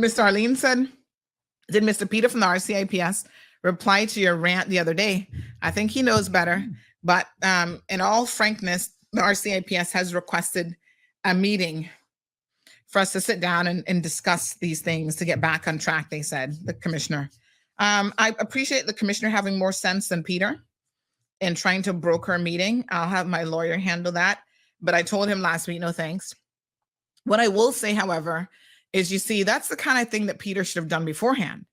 Mr. Arlene said, did Mr. Peter from the RCIPS reply to your rant the other day? I think he knows better. But in all frankness, the RCIPS has requested a meeting for us to sit down and discuss these things to get back on track, they said, the commissioner. I appreciate the commissioner having more sense than Peter in trying to broker a meeting. I'll have my lawyer handle that. But I told him last week, no thanks. What I will say, however, is you see, that's the kind of thing that Peter should have done beforehand.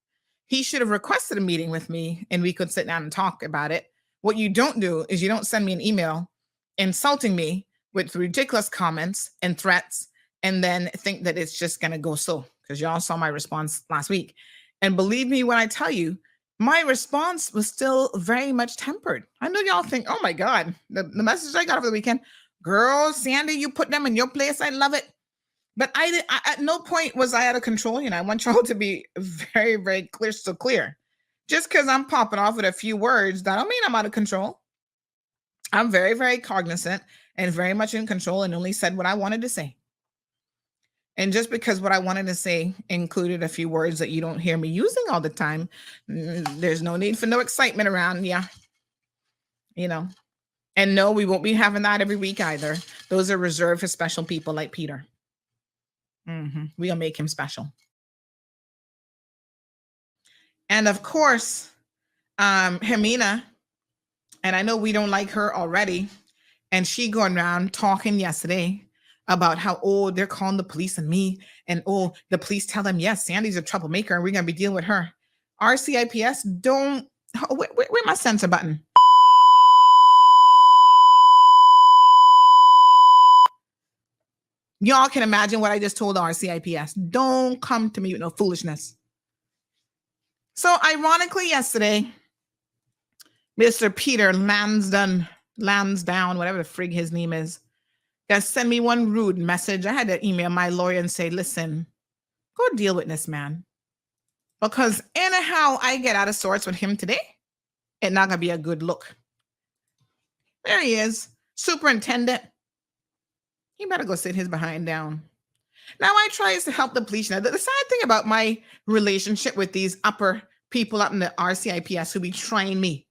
He should have requested a meeting with me and we could sit down and talk about it. What you don't do is you don't send me an email insulting me with ridiculous comments and threats and then think that it's just going to go so, because y'all saw my response last week. And believe me when I tell you, my response was still very much tempered. I know y'all think, oh my God, the message I got over the weekend, girl, Sandy, you put them in your place. I love it. But I at no point was I out of control. You know, I want y'all to be very, very clear, so clear. Just because I'm popping off with a few words, that don't mean I'm out of control. I'm very, very cognizant and very much in control and only said what I wanted to say. And just because what I wanted to say included a few words that you don't hear me using all the time, there's no need for no excitement around. Yeah. You know, and no, we won't be having that every week either. Those are reserved for special people like Peter. We'll make him special. And of course, Hermina, and I know we don't like her already, and she going around talking yesterday about how, oh, they're calling the police on me, and oh, the police tell them, yes, Sandy's a troublemaker, and we're going to be dealing with her. RCIPS don't, where my censor button? Y'all can imagine what I just told RCIPS. Don't come to me with no foolishness. So ironically, yesterday, Mr. Peter Lansdown, whatever the frig his name is, just sent me one rude message. I had to email my lawyer and say, listen, go deal with this man. Because anyhow I get out of sorts with him today, it's not going to be a good look. There he is, superintendent. He better go sit his behind down. Now I tries to help the police. Now the sad thing about my relationship with these upper people up in the RCIPS who be trying me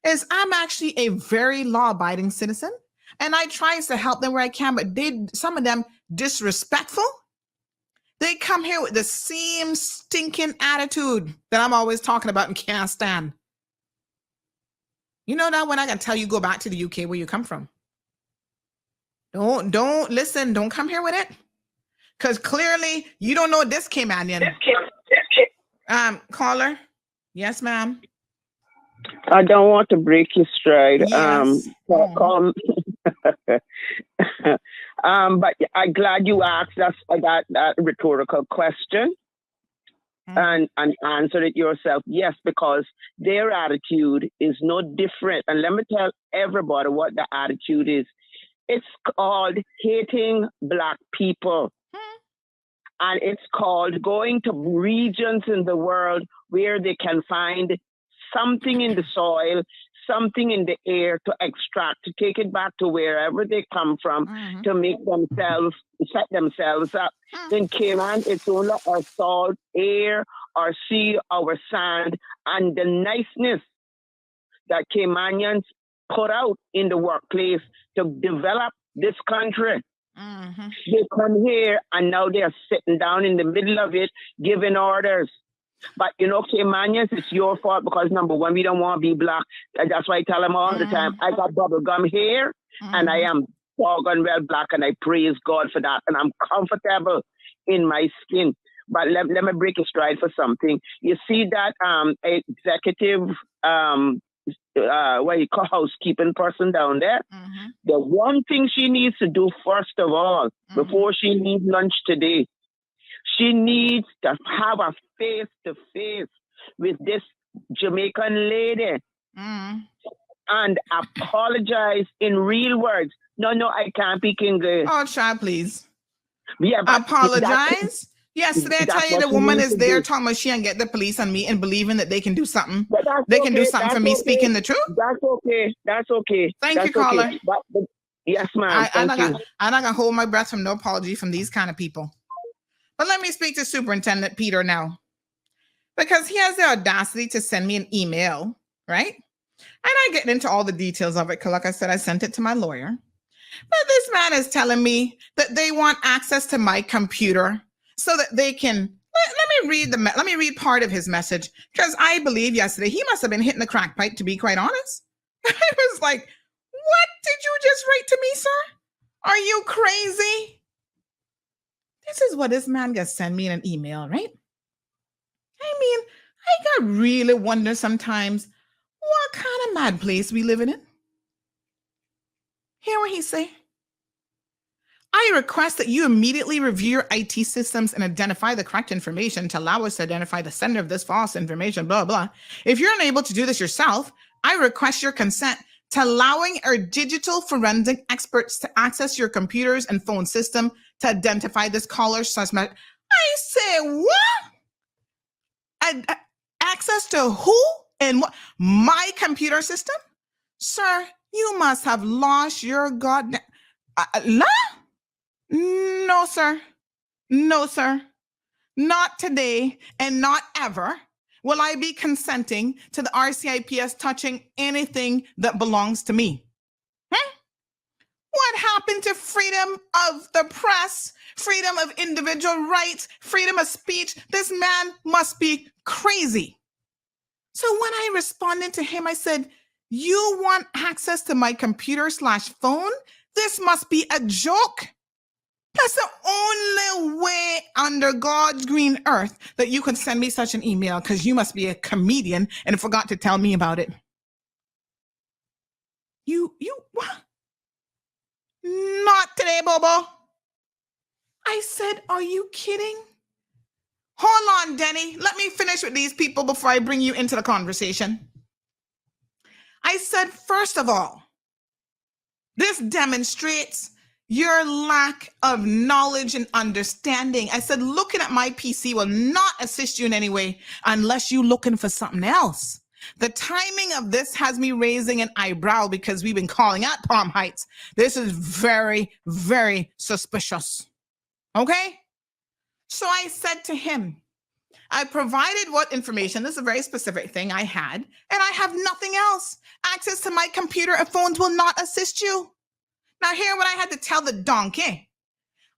is I'm actually a very law-abiding citizen, and I tries to help them where I can, but some of them disrespectful. They come here with the same stinking attitude that I'm always talking about and can't stand. You know that when I can tell you go back to the UK where you come from. Don't listen. Don't come here with it. Because clearly you don't know what this came at you. Caller. Yes, ma'am. I don't want to break your stride. Yes. But I'm glad you asked us that rhetorical question and answered it yourself. Yes, because their attitude is no different. And let me tell everybody what the attitude is. It's called hating Black people. And it's called going to regions in the world where they can find something in the soil, something in the air to extract, to take it back to wherever they come from, to make themselves, set themselves up. In Cayman, it's only our salt, air, our sea, our sand, and the niceness that Caymanians put out in the workplace to develop this country. They come here and now they're sitting down in the middle of it, giving orders. But you know, Caymanians, it's your fault because number one, we don't want to be Black. And that's why I tell them all the time, I got bubble gum hair and I am doggone well Black, and I praise God for that. And I'm comfortable in my skin. But let me break a stride for something. You see that executive what you call housekeeping person down there, the one thing she needs to do first of all, before she leaves lunch today, she needs to have a face-to-face with this Jamaican lady and apologize in real words. No, I can't speak English. Oh, child, please. Yeah, apologize? Yesterday, I tell you, the woman is there talking about she and get the police on me and believing that they can do something. They can do something for me speaking the truth. That's okay. Thank you, caller. But, yes, ma'am. I'm not going to hold my breath from no apology from these kind of people. But let me speak to Superintendent Peter now, because he has the audacity to send me an email, right? And I get into all the details of it, because like I said, I sent it to my lawyer. But this man is telling me that they want access to my computer so that they can, let me read part of his message, because I believe yesterday he must have been hitting the crack pipe, to be quite honest. I was like, what did you just write to me, sir? Are you crazy? This is what this man gonna send me in an email, right? I mean, I gotta really wonder sometimes what kind of mad place we living in. Hear what he say? I request that you immediately review your IT systems and identify the correct information to allow us to identify the sender of this false information, blah, blah. If you're unable to do this yourself, I request your consent to allowing our digital forensic experts to access your computers and phone system to identify this caller's suspect. I say, what? Access to who and what? My computer system? Sir, you must have lost your goddamn... No, sir. No, sir. Not today and not ever will I be consenting to the RCIPS touching anything that belongs to me. What happened to freedom of the press, freedom of individual rights, freedom of speech? This man must be crazy. So when I responded to him, I said, you want access to my computer/phone? This must be a joke. That's the only way under God's green earth that you can send me such an email, because you must be a comedian and forgot to tell me about it. You what? Not today, Bobo. I said, are you kidding? Hold on, Denny. Let me finish with these people before I bring you into the conversation. I said, first of all, this demonstrates your lack of knowledge and understanding. I said, looking at my PC will not assist you in any way unless you're looking for something else. The timing of this has me raising an eyebrow because we've been calling out Palm Heights. This is very, very suspicious. Okay? So I said to him, I provided what information, this is a very specific thing I had, and I have nothing else. Access to my computer and phones will not assist you. Now, hear what I had to tell the donkey.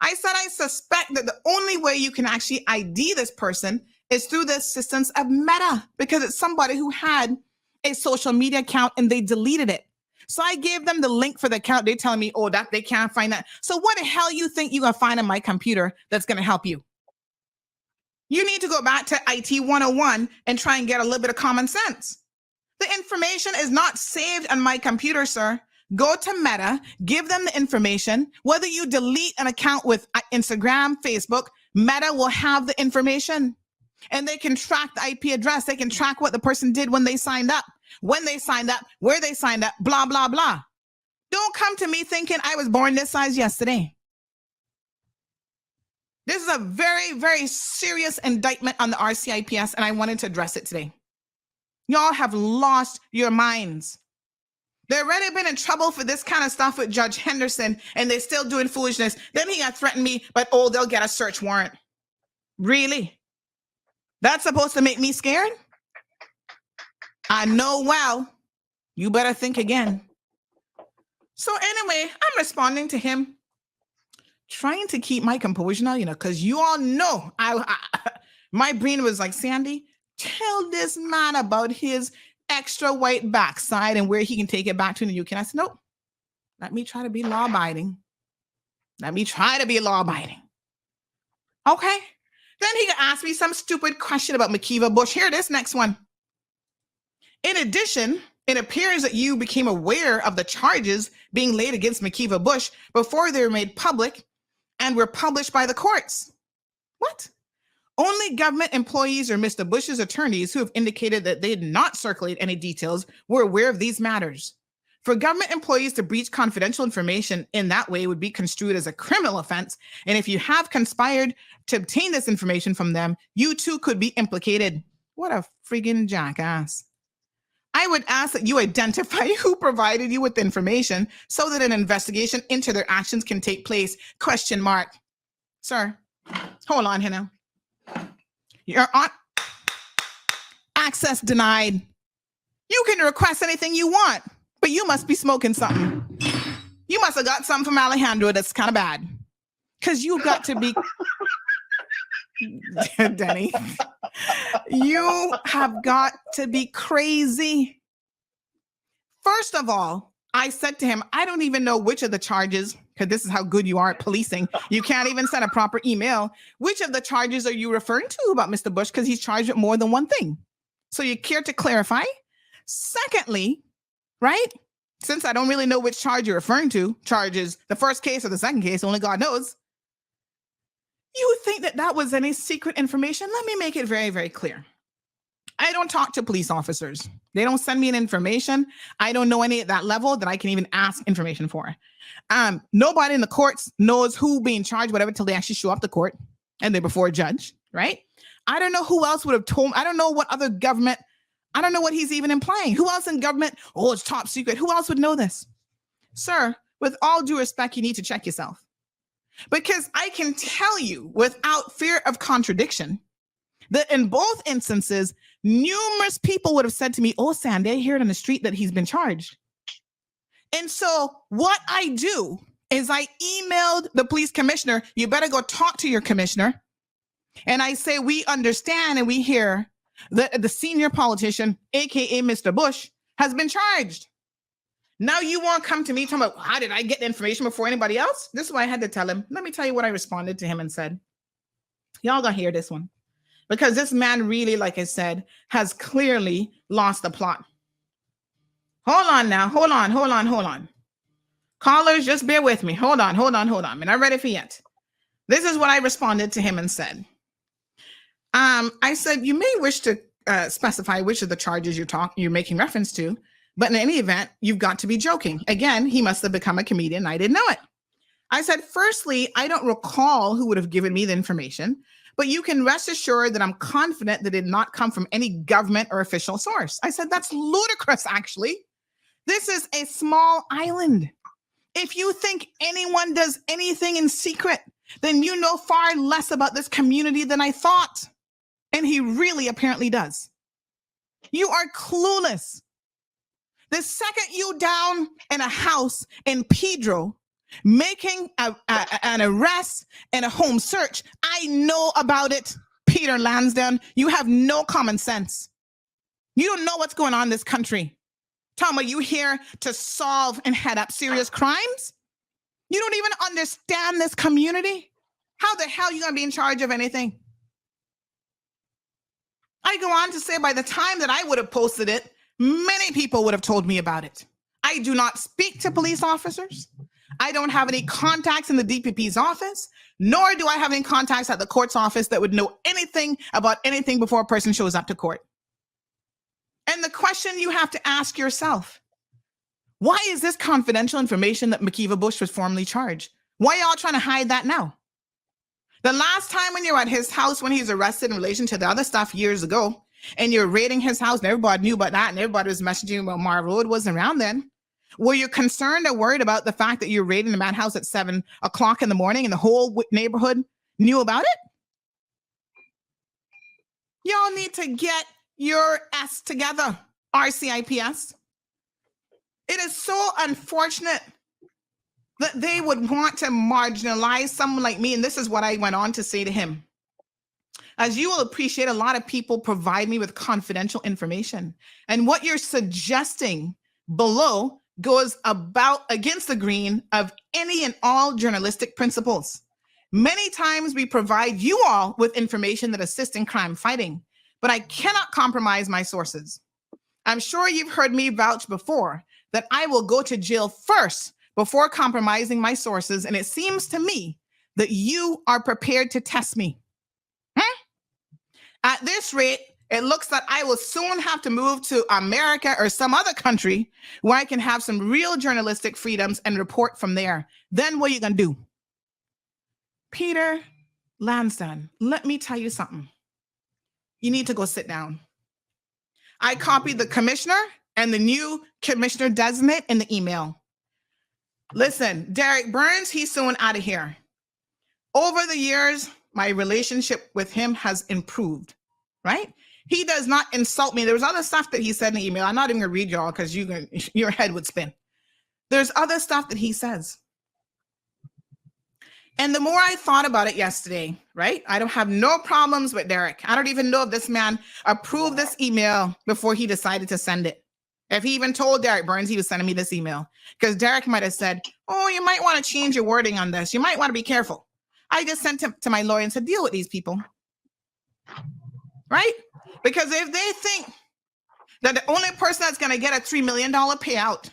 I said, I suspect that the only way you can actually ID this person is through the assistance of Meta, because it's somebody who had a social media account and they deleted it. So I gave them the link for the account. They're telling me, oh, that they can't find that. So what the hell you think you're going to find on my computer that's going to help you? You need to go back to IT 101 and try and get a little bit of common sense. The information is not saved on my computer, sir. Go to Meta, give them the information. Whether you delete an account with Instagram, Facebook, Meta will have the information. And they can track the IP address. They can track what the person did when they signed up, where they signed up, blah, blah, blah. Don't come to me thinking I was born this size yesterday. This is a very, very serious indictment on the RCIPS, and I wanted to address it today. Y'all have lost your minds. They've already been in trouble for this kind of stuff with Judge Henderson, and they're still doing foolishness. Then he got threatened me, but oh, they'll get a search warrant. Really? That's supposed to make me scared? I know well. You better think again. So anyway, I'm responding to him, trying to keep my composure now, because you all know my brain was like, Sandy, tell this man about his extra white backside and where he can take it back to in the UK. And I said, nope, let me try to be law-abiding. Okay. Then he asked me some stupid question about McKeeva Bush. Here, this next one. In addition, it appears that you became aware of the charges being laid against McKeeva Bush before they were made public and were published by the courts. What? Only government employees or Mr. Bush's attorneys who have indicated that they did not circulate any details were aware of these matters. For government employees to breach confidential information in that way would be construed as a criminal offense. And if you have conspired to obtain this information from them, you too could be implicated. What a friggin' jackass. I would ask that you identify who provided you with the information so that an investigation into their actions can take place. ? Sir, Hold on here now. You're on access denied. You can request anything you want, but you must be smoking something. You must have got something from Alejandro that's kind of bad. Because you've got to be, Denny, you have got to be crazy. First of all, I said to him, I don't even know which of the charges, because this is how good you are at policing. You can't even send a proper email. Which of the charges are you referring to about Mr. Bush? Because he's charged with more than one thing. So you care to clarify? Secondly, right? Since I don't really know which charge you're referring to, charges, the first case or the second case, only God knows. You think that that was any secret information? Let me make it very, very clear. I don't talk to police officers. They don't send me an information. I don't know any at that level that I can even ask information for. Nobody in the courts knows who being charged, whatever, till they actually show up to court and they're before a judge, right? I don't know who else would have told me. I don't know what other government, I don't know what he's even implying. Who else in government? Oh, it's top secret. Who else would know this? Sir, with all due respect, you need to check yourself. Because I can tell you without fear of contradiction that in both instances, numerous people would have said to me, oh, Sanda, I heard on the street that he's been charged. And so what I do is I emailed the police commissioner, you better go talk to your commissioner. And I say, we understand and we hear that the senior politician, AKA Mr. Bush, has been charged. Now you want to come to me talking about, how did I get the information before anybody else? This is why I had to tell him. Let me tell you what I responded to him and said. Y'all gonna hear this one. Because this man really, like I said, has clearly lost the plot. Hold on now. Hold on. Callers, just bear with me. Hold on. We're not ready for yet. This is what I responded to him and said. I said, you may wish to specify which of the charges you're making reference to, but in any event, you've got to be joking. Again, he must have become a comedian. I didn't know it. I said, firstly, I don't recall who would have given me the information, but you can rest assured that I'm confident that it did not come from any government or official source. I said, that's ludicrous, actually. This is a small island. If you think anyone does anything in secret, then you know far less about this community than I thought. And he really apparently does. You are clueless. The second you down in a house in Pedro, making an arrest and a home search, I know about it, Peter Lansdown. You have no common sense. You don't know what's going on in this country. Tom, are you here to solve and head up serious crimes? You don't even understand this community? How the hell are you going to be in charge of anything? I go on to say by the time that I would have posted it, many people would have told me about it. I do not speak to police officers. I don't have any contacts in the DPP's office, nor do I have any contacts at the court's office that would know anything about anything before a person shows up to court. And the question you have to ask yourself, why is this confidential information that McKeeva Bush was formally charged? Why are y'all trying to hide that now? The last time when you were at his house when he was arrested in relation to the other stuff years ago, and you're raiding his house, and everybody knew about that, and everybody was messaging about Mar Road wasn't around then. Were you concerned or worried about the fact that you're raiding the madhouse at 7 o'clock in the morning and the whole neighborhood knew about it? Y'all need to get your S together, RCIPS. It is so unfortunate that they would want to marginalize someone like me. And this is what I went on to say to him. As you will appreciate, a lot of people provide me with confidential information. And what you're suggesting below goes about against the grain of any and all journalistic principles. Many times we provide you all with information that assists in crime fighting, but I cannot compromise my sources. I'm sure you've heard me vouch before that I will go to jail first before compromising my sources, and it seems to me that you are prepared to test me. At this rate, it looks that I will soon have to move to America or some other country where I can have some real journalistic freedoms and report from there. Then what are you going to do? Peter Lansdown, let me tell you something. You need to go sit down. I copied the commissioner and the new commissioner designate in the email. Listen, Derek Burns, he's soon out of here. Over the years, my relationship with him has improved, right? He does not insult me. There was other stuff that he said in the email. I'm not even gonna read y'all because your head would spin. There's other stuff that he says. And the more I thought about it yesterday, right? I don't have no problems with Derek. I don't even know if this man approved this email before he decided to send it. If he even told Derek Burns he was sending me this email, because Derek might have said, oh, you might want to change your wording on this. You might want to be careful. I just sent him to my lawyer and said, deal with these people, right? Because if they think that the only person that's going to get a $3 million payout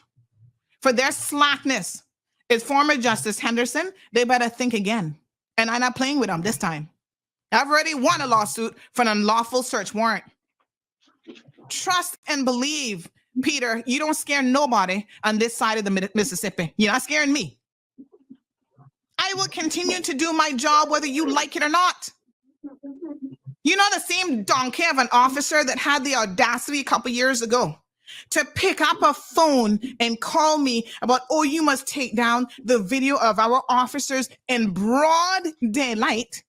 for their slackness is former Justice Henderson, they better think again. And I'm not playing with them this time. I've already won a lawsuit for an unlawful search warrant. Trust and believe, Peter, you don't scare nobody on this side of the Mississippi. You're not scaring me. I will continue to do my job whether you like it or not. You know the same donkey of an officer that had the audacity a couple years ago to pick up a phone and call me about, oh, you must take down the video of our officers in broad daylight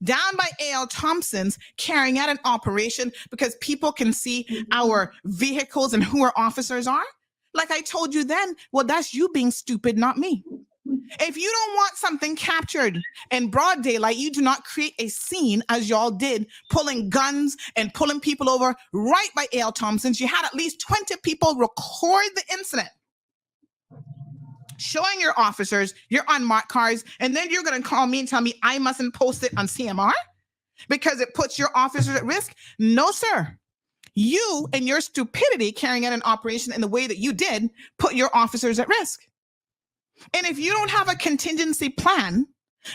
down by A.L. Thompson's carrying out an operation because people can see our vehicles and who our officers are? Like I told you then, well, that's you being stupid, not me. If you don't want something captured in broad daylight, you do not create a scene as y'all did, pulling guns and pulling people over right by A.L. Thompson's. You had at least 20 people record the incident, showing your officers your unmarked cars, and then you're going to call me and tell me I mustn't post it on CMR because it puts your officers at risk? No, sir. You and your stupidity carrying out an operation in the way that you did put your officers at risk. And if you don't have a contingency plan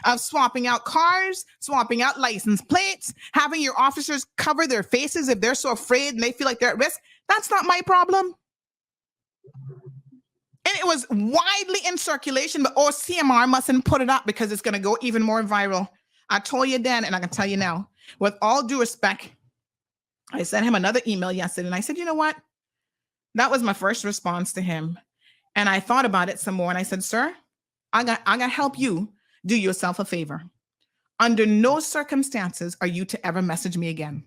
of swapping out cars, swapping out license plates, having your officers cover their faces if they're so afraid and they feel like they're at risk, that's not my problem. And it was widely in circulation, but CMR mustn't put it up because it's going to go even more viral. I told you then, and I can tell you now, with all due respect, I sent him another email yesterday, and I said, you know what? That was my first response to him. And I thought about it some more, and I said, sir, I got to help you do yourself a favor. Under no circumstances are you to ever message me again.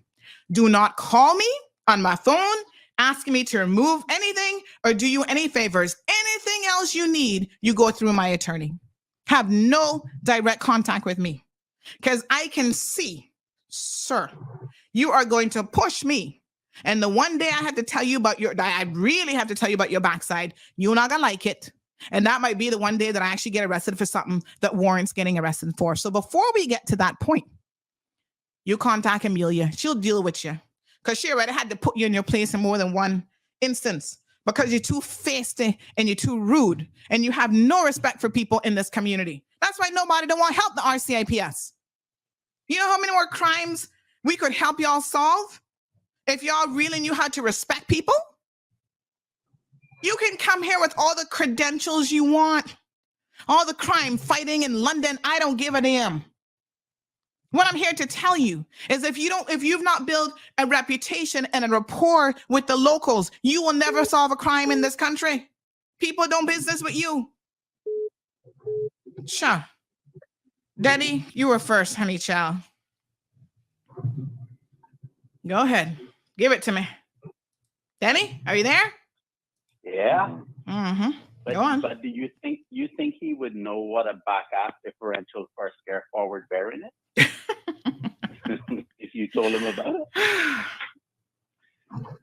Do not call me on my phone asking me to remove anything or do you any favors. Anything else you need, you go through my attorney. Have no direct contact with me because I can see, sir, you are going to push me. And the one day I have to tell you about I really have to tell you about your backside, you're not going to like it. And that might be the one day that I actually get arrested for something that warrants getting arrested for. So before we get to that point, you contact Amelia. She'll deal with you because she already had to put you in your place in more than one instance because you're too feisty and you're too rude and you have no respect for people in this community. That's why nobody don't want to help the RCIPS. You know how many more crimes we could help y'all solve if y'all really knew how to respect people? You can come here with all the credentials you want, all the crime fighting in London. I don't give a damn. What I'm here to tell you is if you've not built a reputation and a rapport with the locals, you will never solve a crime in this country. People don't business with you. Sure. Daddy, you were first, honey child. Go ahead. Give it to me. Danny, are you there? Yeah. Mm-hmm. Go on. But do you think he would know what a back-ass differential for a forward variant is? If you told him about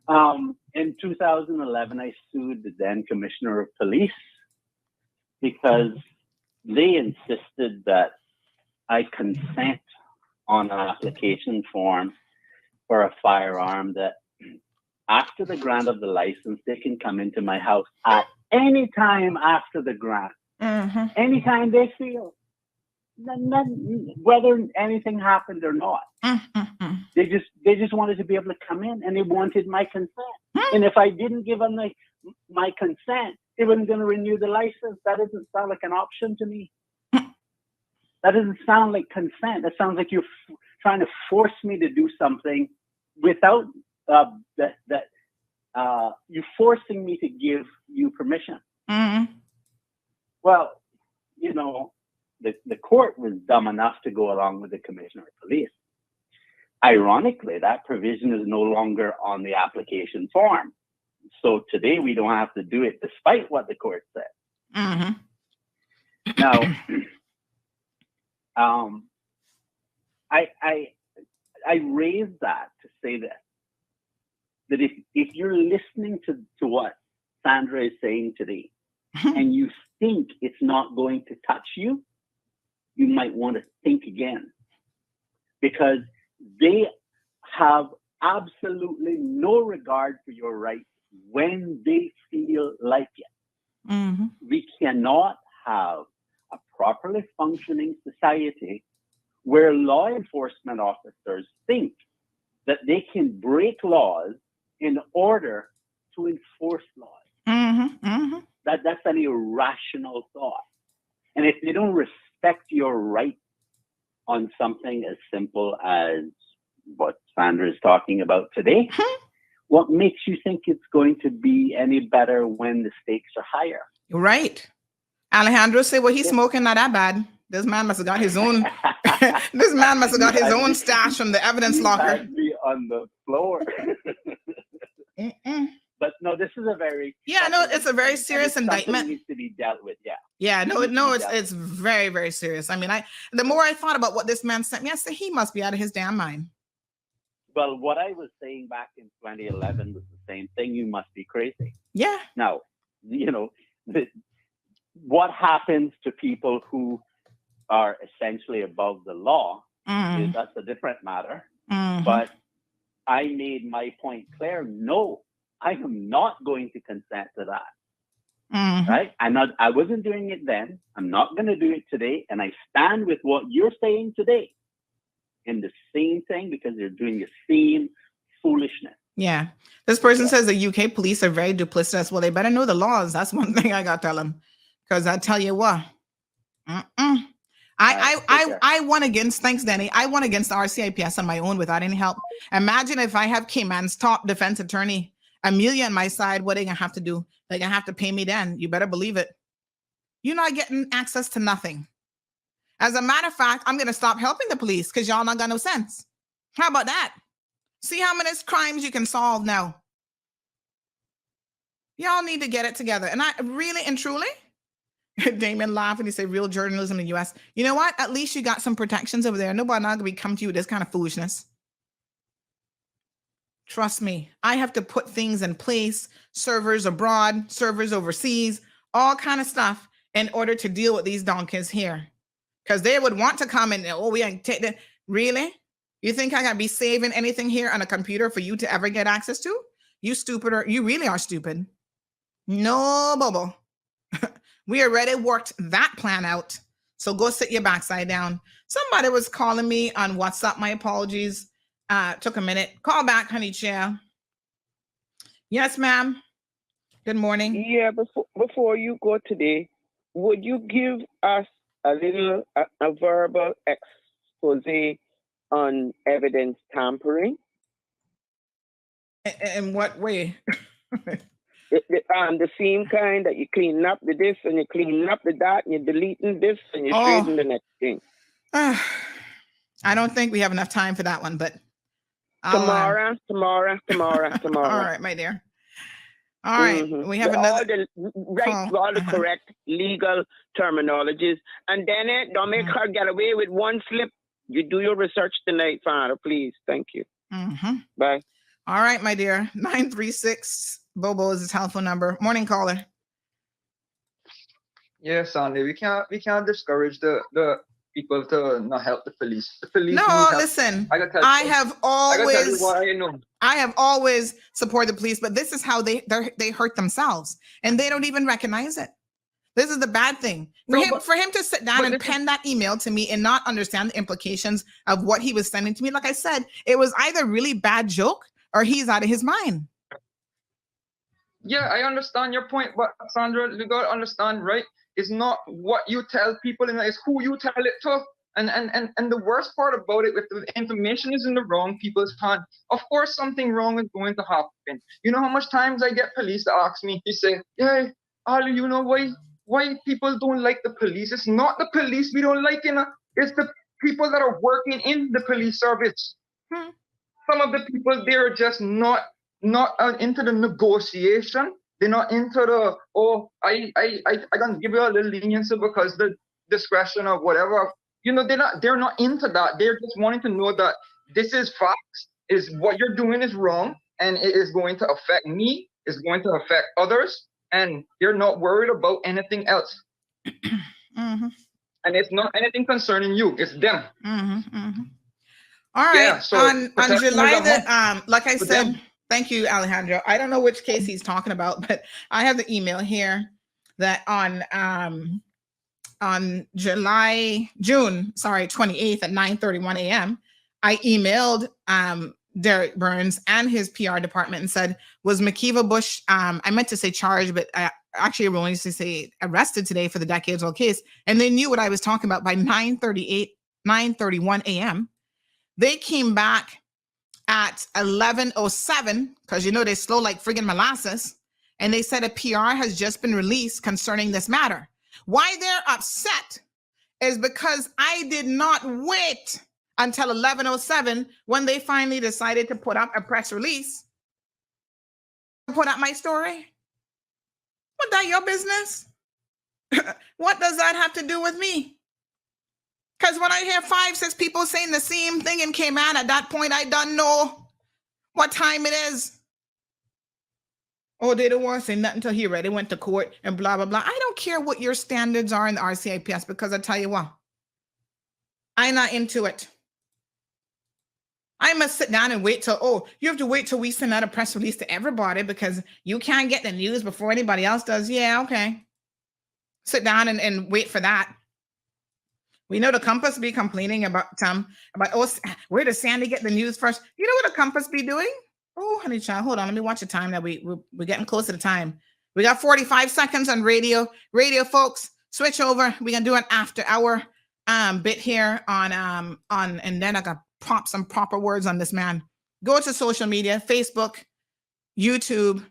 it? In 2011, I sued the then Commissioner of Police because they insisted that I consent on an application form for a firearm that after the grant of the license, they can come into my house at any time after the grant, anytime they feel, whether anything happened or not. They just wanted to be able to come in, and they wanted my consent. And if I didn't give them my consent, they weren't going to renew the license. That doesn't sound like an option to me. That doesn't sound like consent. That sounds like you're trying to force me to do something without you're forcing me to give you permission. Well, the court was dumb enough to go along with the commissioner of police. Ironically, that provision is no longer on the application form. So today we don't have to do it despite what the court said. Mm-hmm. Now, I raise that to say this, that if you're listening to what Sandra is saying today, and you think it's not going to touch you, you might want to think again, because they have absolutely no regard for your rights when they feel like it. Mm-hmm. We cannot have a properly functioning society where law enforcement officers think that they can break laws in order to enforce laws. Mm-hmm. Mm-hmm. That's an irrational thought. And if they don't respect your right on something as simple as what Sandra is talking about today, what makes you think it's going to be any better when the stakes are higher? Right. Alejandro said, well, he's smoking not that bad. This man must have got his own. This man must have got his own stash from the evidence locker. Had me on the floor. But no, this is a very it's a very serious indictment. Needs to be dealt with. It's very, very serious. I mean, the more I thought about what this man sent me, I said he must be out of his damn mind. Well, what I was saying back in 2011 was the same thing. You must be crazy. Yeah. Now, what happens to people who are essentially above the law, that's a different matter. Mm-hmm. But I made my point clear. No, I am not going to consent to that. Mm-hmm. Right? I wasn't doing it then. I'm not going to do it today. And I stand with what you're saying today in the same thing, because they're doing the same foolishness. Yeah. This person says the UK police are very duplicitous. Well, they better know the laws. That's one thing I got to tell them. Because I tell you what, I won against, thanks, Denny. I won against the RCIPS on my own without any help. Imagine if I have Cayman's top defense attorney, Amelia, on my side, what are they going to have to do? They're going to have to pay me then. You better believe it. You're not getting access to nothing. As a matter of fact, I'm going to stop helping the police because y'all not got no sense. How about that? See how many crimes you can solve now. Y'all need to get it together. And I really and truly, Damon laughed and he said, real journalism in the US. You know what? At least you got some protections over there. Nobody not going to be coming to you with this kind of foolishness. Trust me, I have to put things in place, servers abroad, servers overseas, all kind of stuff in order to deal with these donkeys here. Because they would want to come and, we ain't take that. Really? You think I gotta be saving anything here on a computer for you to ever get access to? You stupid, or you really are stupid. No, Bobo. We already worked that plan out. So go sit your backside down. Somebody was calling me on WhatsApp. My apologies. Took a minute. Call back, honey chair. Yes, ma'am. Good morning. Yeah, before you go today, would you give us a little a verbal expose on evidence tampering? In what way? The same kind that you clean up the this and you clean up the that and you're deleting this and you're straightening the next thing. I don't think we have enough time for that one, but tomorrow. All right, my dear. All right, we have another. All the correct legal terminologies, and then don't make her get away with one slip. You do your research tonight, Father, please. Thank you. Bye. All right, my dear. 936 Bobo is the telephone number. Morning, caller. Yes, Sandy. We can't discourage the people to not help the police. The police. No, listen. I have always supported the police, but this is how they hurt themselves, and they don't even recognize it. This is the bad thing for him to sit down and pen that email to me and not understand the implications of what he was sending to me. Like I said, it was either really bad joke or he's out of his mind. Yeah, I understand your point, but Sandra, you got to understand, right? It's not what you tell people, it's who you tell it to. And the worst part about it, if the information is in the wrong people's hand, of course something wrong is going to happen. You know how much times I get police to ask me, they say, hey, Ali, you know why people don't like the police. It's not the police we don't like, it's the people that are working in the police service. Some of the people there are just not into the negotiation. They're not into the, I can give you a little leniency because the discretion or whatever. They're not into that. They're just wanting to know that this is facts, is what you're doing is wrong, and it is going to affect me, it's going to affect others, and you're not worried about anything else. And it's not anything concerning you, it's them. All right. Yeah, so on July like I said, them. thank you, Alejandro. I don't know which case he's talking about, but I have the email here that on June 28th at 9:31 a.m. I emailed Derek Burns and his PR department and said, was Makiva Bush, I meant to say charged, but I actually erroneously to say arrested today for the decades-old case. And they knew what I was talking about by 9:31 a.m. They came back at 11:07, because they slow like friggin' molasses. And they said a PR has just been released concerning this matter. Why they're upset is because I did not wait until 11:07 when they finally decided to put up a press release. Put up my story. What, that your business? What does that have to do with me? Because when I hear 5-6 people saying the same thing in Cayman, at that point, I don't know what time it is. Oh, they don't want to say nothing until he read. They went to court and blah, blah, blah. I don't care what your standards are in the RCIPS, because I tell you what, I'm not into it. I must sit down and wait till, you have to wait till we send out a press release to everybody because you can't get the news before anybody else does. Yeah, okay. Sit down and wait for that. We know the Compass be complaining about where does Sandy get the news first? You know what the Compass be doing? Oh, honey child, hold on. Let me watch the time that we're getting close to the time. We got 45 seconds on radio. Radio folks, switch over. We're gonna do an after hour bit here on and then I got pop some proper words on this man. Go to social media, Facebook, YouTube.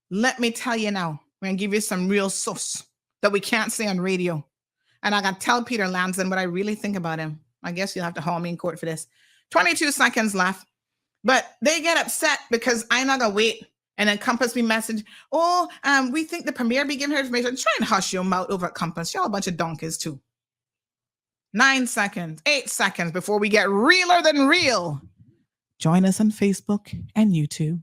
Let me tell you now, we're gonna give you some real sauce that we can't say on radio. And I gotta tell Peter Lansdown what I really think about him. I guess you'll have to haul me in court for this. 22 seconds left. But they get upset because I'm not gonna wait and then Compass me message, we think the premier be giving her information. Try and hush your mouth over at Compass. Y'all a bunch of donkeys too. 9 seconds, 8 seconds before we get realer than real. Join us on Facebook and YouTube.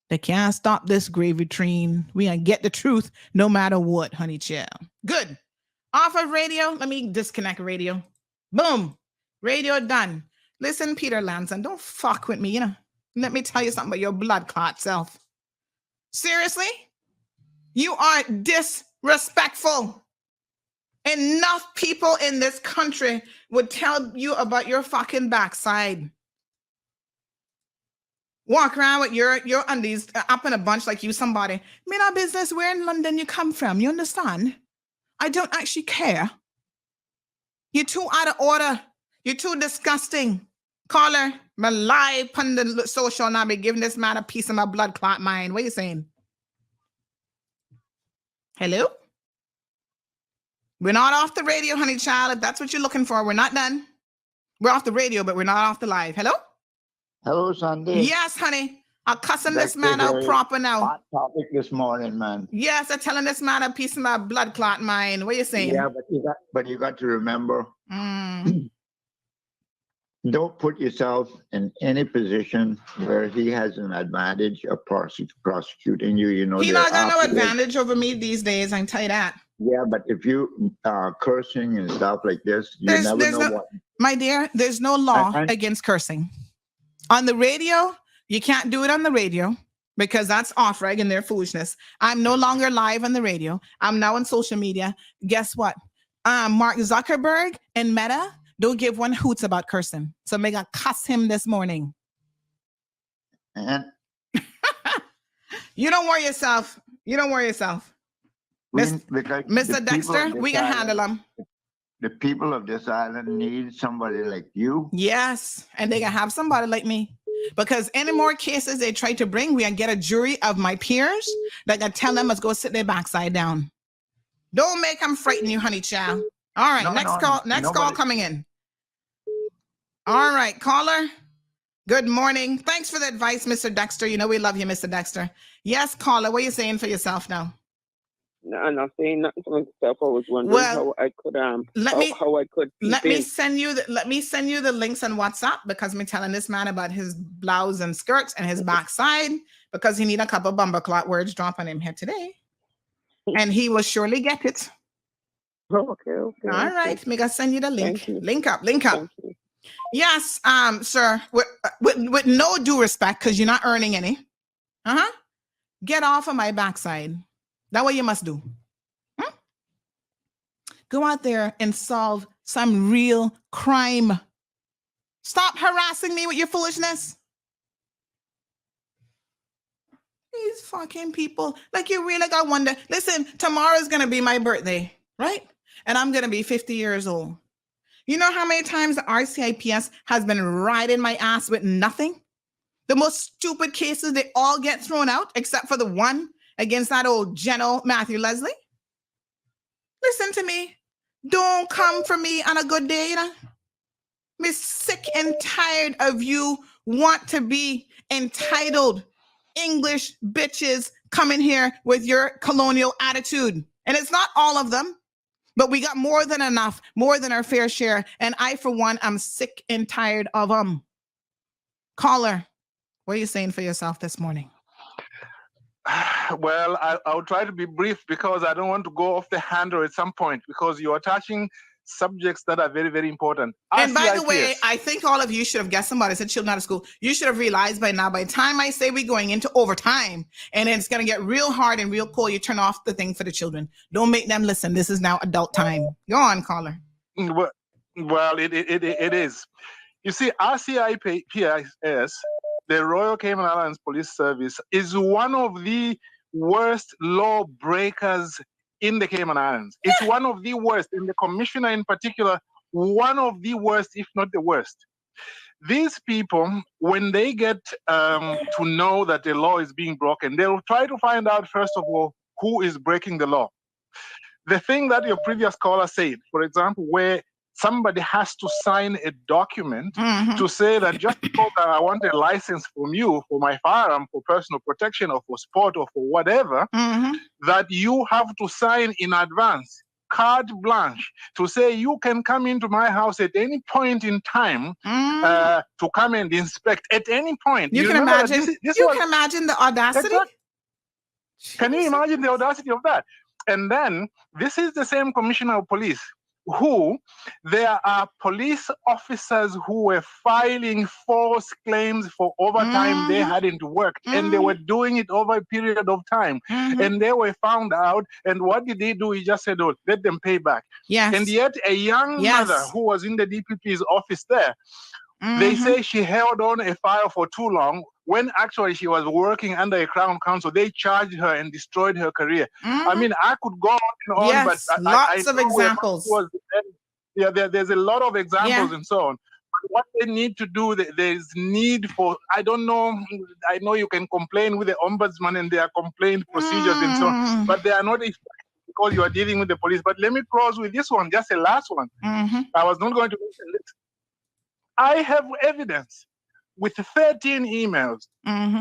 They can't stop this gravy train. We gonna get the truth no matter what, honey child. Good. Off of radio. Let me disconnect radio. Boom. Radio done. Listen, Peter Lansdown, don't fuck with me, Let me tell you something about your blood clot self. Seriously? You are disrespectful. Enough people in this country would tell you about your fucking backside. Walk around with your undies up in a bunch like you somebody. Me no business where in London you come from. You understand? I don't actually care. You're too out of order. You're too disgusting. Caller, my live on the social now be giving this man a piece of my blood clot mind. What are you saying? Hello? We're not off the radio, honey child. If that's what you're looking for, we're not done. We're off the radio, but we're not off the live. Hello? Hello, Sandy. Yes, honey. I'm cussing this man out proper now. Hot topic this morning, man. Yes, I'm telling this man a piece of my blood clot mind. What are you saying? Yeah, but you got to remember, don't put yourself in any position where he has an advantage of prosecuting you. He's not got no advantage over me these days, I can tell you that. Yeah, but if you are cursing and stuff like this, you never know what. My dear, there's no law against cursing. On the radio, you can't do it on the radio because that's off-reg and their foolishness. I'm no longer live on the radio. I'm now on social media. Guess what? Mark Zuckerberg and Meta don't give one hoots about cursing. So I'm gonna cuss him this morning. And you don't worry yourself. Mr. Dexter, we can handle him. The people of this island need somebody like you. Yes, and they can have somebody like me. Because any more cases they try to bring, we can get a jury of my peers that can tell them let's go sit their backside down. Don't make him frighten you, honey child. All right, next call coming in. All right, caller. Good morning. Thanks for the advice, Mr. Dexter. You know we love you, Mr. Dexter. Yes, caller, what are you saying for yourself now? No, I'm not saying nothing for myself. I was wondering how I could let me send you the links on WhatsApp, because I'm telling this man about his blouse and skirts and his backside, because he need a couple bumper clot words drop on him here today. And he will surely get it. Okay. All right. Make us send you the link. Link up. Yes, sir. With no due respect, because you're not earning any. Get off of my backside. That's what you must do. Go out there and solve some real crime. Stop harassing me with your foolishness. These fucking people. Like, you really got wonder. Listen, tomorrow's going to be my birthday, right? And I'm going to be 50 years old. You know how many times the RCIPS has been riding my ass with nothing? The most stupid cases, they all get thrown out, except for the one against that old General Matthew Leslie. Listen to me. Don't come for me on a good day, you know? I'm sick and tired of you want to be entitled English bitches coming here with your colonial attitude. And it's not all of them, but we got more than enough, more than our fair share. And I, for one, I'm sick and tired of them. Caller, what are you saying for yourself this morning? Well, I'll try to be brief, because I don't want to go off the handle at some point, because you are touching subjects that are very, very important. And by the way, I think all of you should have guessed somebody said children out of school. You should have realized by now, by the time I say we're going into overtime and it's going to get real hard and real cold, you turn off the thing for the children. Don't make them listen. This is now adult time. Go on, caller. Well, it is. You see, RCIPS, the Royal Cayman Islands Police Service, is one of the worst law breakers in the Cayman Islands. It's one of the worst, and the commissioner in particular, one of the worst, if not the worst. These people, when they get to know that the law is being broken, they'll try to find out, first of all, who is breaking the law. The thing that your previous caller said, for example, where somebody has to sign a document to say that just because I want a license from you for my firearm, for personal protection or for sport or for whatever, that you have to sign in advance, carte blanche, to say you can come into my house at any point in time to come and inspect at any point. You can imagine. Can imagine the audacity. Exactly. Can you imagine the audacity of that? And then this is the same commissioner of police who there are police officers who were filing false claims for overtime they hadn't worked, and they were doing it over a period of time, and they were found out. And what did they do? He just said, "Oh, let them pay back." Yes. And yet a young mother who was in the DPP's office there, they say she held on a file for too long, when actually she was working under a Crown Counsel. They charged her and destroyed her career. I mean, I could go on and on, yes, but lots of examples. There's a lot of examples and so on. But what they need to do, there's need for, I don't know, I know you can complain with the ombudsman and their complaint procedures and so on, but they are not effective because you are dealing with the police. But let me close with this one, just a last one. I was not going to mention it. I have evidence with 13 emails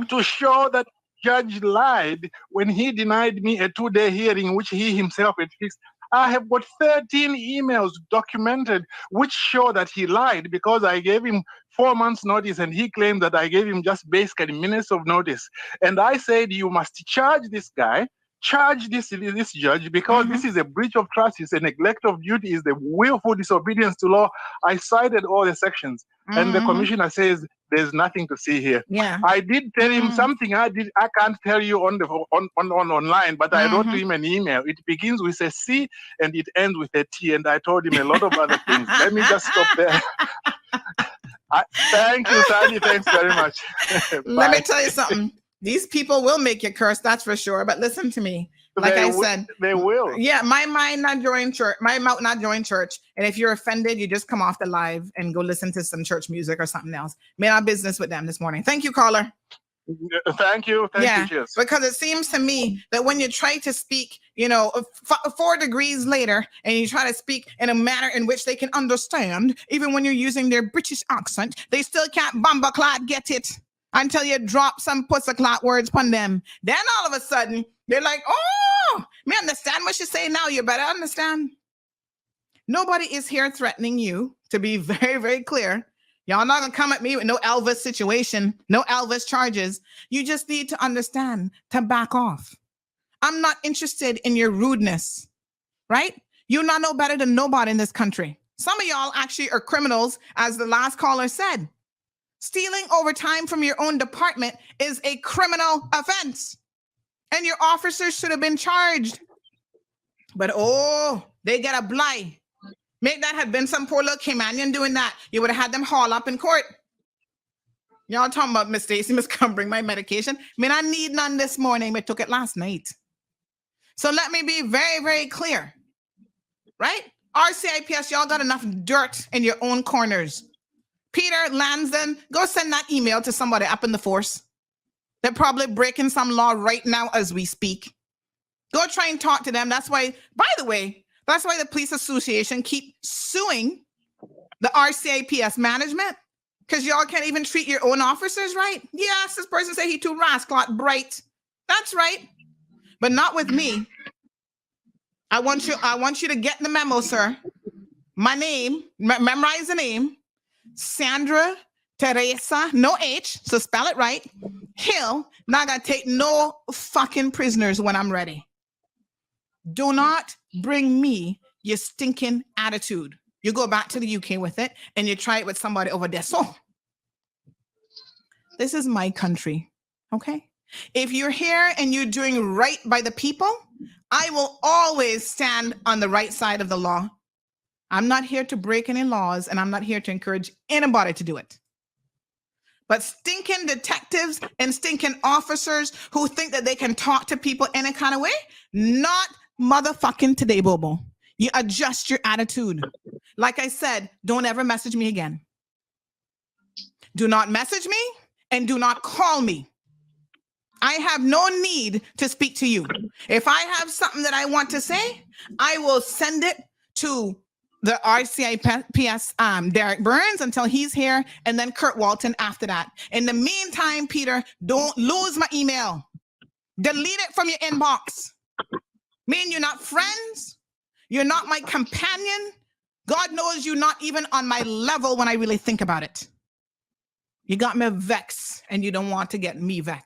to show that judge lied when he denied me a 2-day hearing, which he himself had fixed. I have got 13 emails documented which show that he lied, because I gave him 4 months notice and he claimed that I gave him just basically minutes of notice. And I said, you must charge this guy, charge this judge, because this is a breach of trust, it's a neglect of duty, is the willful disobedience to law. I cited all the sections, and the commissioner says there's nothing to see here. I did tell him something I can't tell you on the online, but I wrote to him an email. It begins with a C and it ends with a T, and I told him a lot of other things. Let me just stop there. Thank you, Sandy. Thanks very much. Let me tell you something. These people will make you curse, that's for sure. But listen to me. Like I said, they will. Yeah, my mind not join church, my mouth not join church. And if you're offended, you just come off the live and go listen to some church music or something else. Made our business with them this morning. Thank you, caller. Thank you. Thank you, Cheers. Because it seems to me that when you try to speak, 4 degrees later, and you try to speak in a manner in which they can understand, even when you're using their British accent, they still can't bumbleclad get it until you drop some pussyclot words upon them. Then all of a sudden, they're like, oh, me understand what you say now. You better understand. Nobody is here threatening you, to be very, very clear. Y'all not gonna come at me with no Elvis situation, no Elvis charges. You just need to understand to back off. I'm not interested in your rudeness, right? You not know better than nobody in this country. Some of y'all actually are criminals, as the last caller said. Stealing overtime from your own department is a criminal offense, and your officers should have been charged. But they get a blight. Make that have been some poor little Caymanian doing that. You would have had them haul up in court. Y'all talking about Miss Stacy must come bring my medication. I need none this morning, but took it last night. So let me be very, very clear, right? RCIPS, y'all got enough dirt in your own corners. Peter Lansdown, go send that email to somebody up in the force. They're probably breaking some law right now as we speak. Go try and talk to them. That's why, by the way, that's why the police association keep suing the RCIPS management, because y'all can't even treat your own officers right. Yes, this person said he too rascal bright. That's right, but not with me. I want you to get the memo, sir. My name, memorize the name, Sandra Teresa, no H, so spell it right. Hill, not gonna take no fucking prisoners when I'm ready. Do not bring me your stinking attitude. You go back to the UK with it and you try it with somebody over there. So this is my country, okay? If you're here and you're doing right by the people, I will always stand on the right side of the law. I'm not here to break any laws, and I'm not here to encourage anybody to do it. But stinking detectives and stinking officers who think that they can talk to people any kind of way, not motherfucking today, Bobo. You adjust your attitude. Like I said, don't ever message me again. Do not message me and do not call me. I have no need to speak to you. If I have something that I want to say, I will send it to the RCIPS Derek Burns until he's here, and then Kurt Walton after that. In the meantime, Peter, don't lose my email. Delete it from your inbox. You're not friends. You're not my companion. God knows you're not even on my level when I really think about it. You got me vexed, and you don't want to get me vexed.